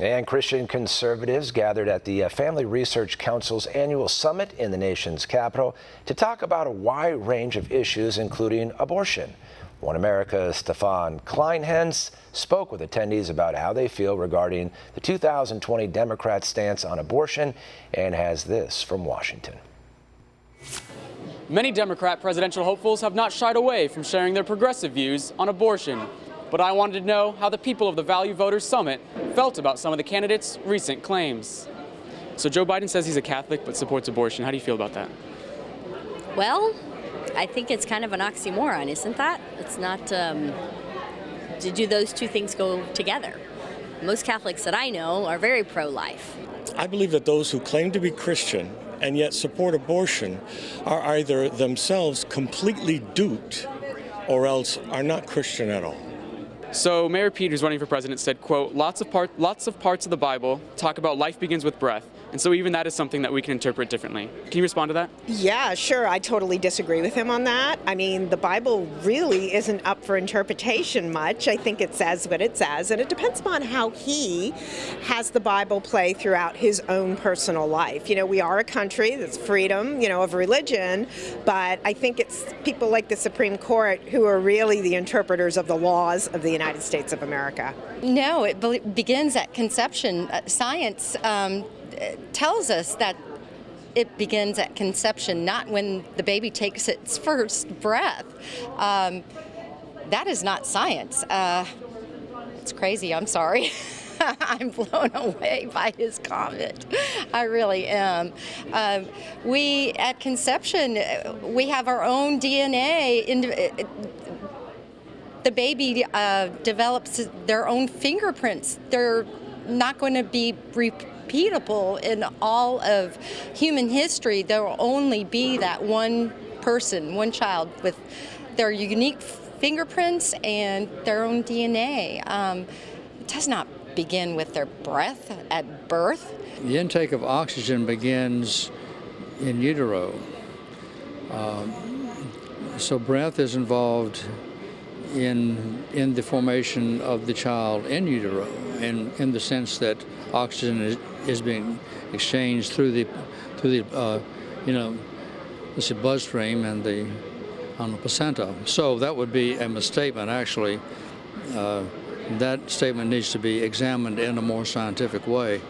And Christian conservatives gathered at the Family Research Council's annual summit in the nation's capital to talk about a wide range of issues, including abortion. One America's Stefan Kleinhenz spoke with attendees about how they feel regarding the 2020 Democrat stance on abortion and has this from Washington. Many Democrat presidential hopefuls have not shied away from sharing their progressive views on abortion. But I wanted to know how the people of the Value Voters Summit felt about some of the candidates' recent claims. So Joe Biden says he's a Catholic but supports abortion. How do you feel about that? Well, I think it's kind of an oxymoron, isn't that? It's not, do those two things go together? Most Catholics that I know are very pro-life. I believe that those who claim to be Christian and yet support abortion are either themselves completely duped or else are not Christian at all. So Mayor Pete, who's running for president, said, quote, lots of parts of the Bible talk about life begins with breath. And so even that is something that we can interpret differently. Can you respond to that? Yeah, sure. I totally disagree with him on that. I mean, the Bible really isn't up for interpretation much. I think it says what it says, and it depends upon how he has the Bible play throughout his own personal life. You know, we are a country that's freedom, of religion, but I think it's people like the Supreme Court who are really the interpreters of the laws of the United States of America. No, it begins at conception. Science tells us that it begins at conception, not when the baby takes its first breath. That is not science. It's crazy, I'm sorry. I'm blown away by his comment. I really am. We, at conception, we have our own DNA. The baby develops their own fingerprints. They're not going to be repeatable in all of human history. There will only be that one person, one child with their unique fingerprints and their own DNA. It does not begin with their breath at birth. The intake of oxygen begins in utero. So breath is involved in the formation of the child in utero, and in the sense that oxygen is being exchanged through the bloodstream and the placenta. So that would be a misstatement, actually. That statement needs to be examined in a more scientific way.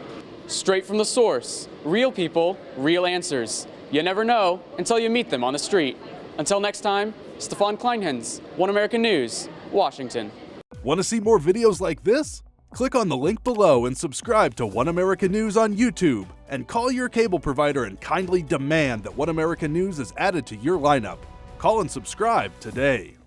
Straight from the source, real people, real answers. You never know until you meet them on the street. Until next time, Stefan Kleinhenz, One American News, Washington. Want to see more videos like this? Click on the link below and subscribe to One American News on YouTube, and call your cable provider and kindly demand that One American News is added to your lineup. Call and subscribe today.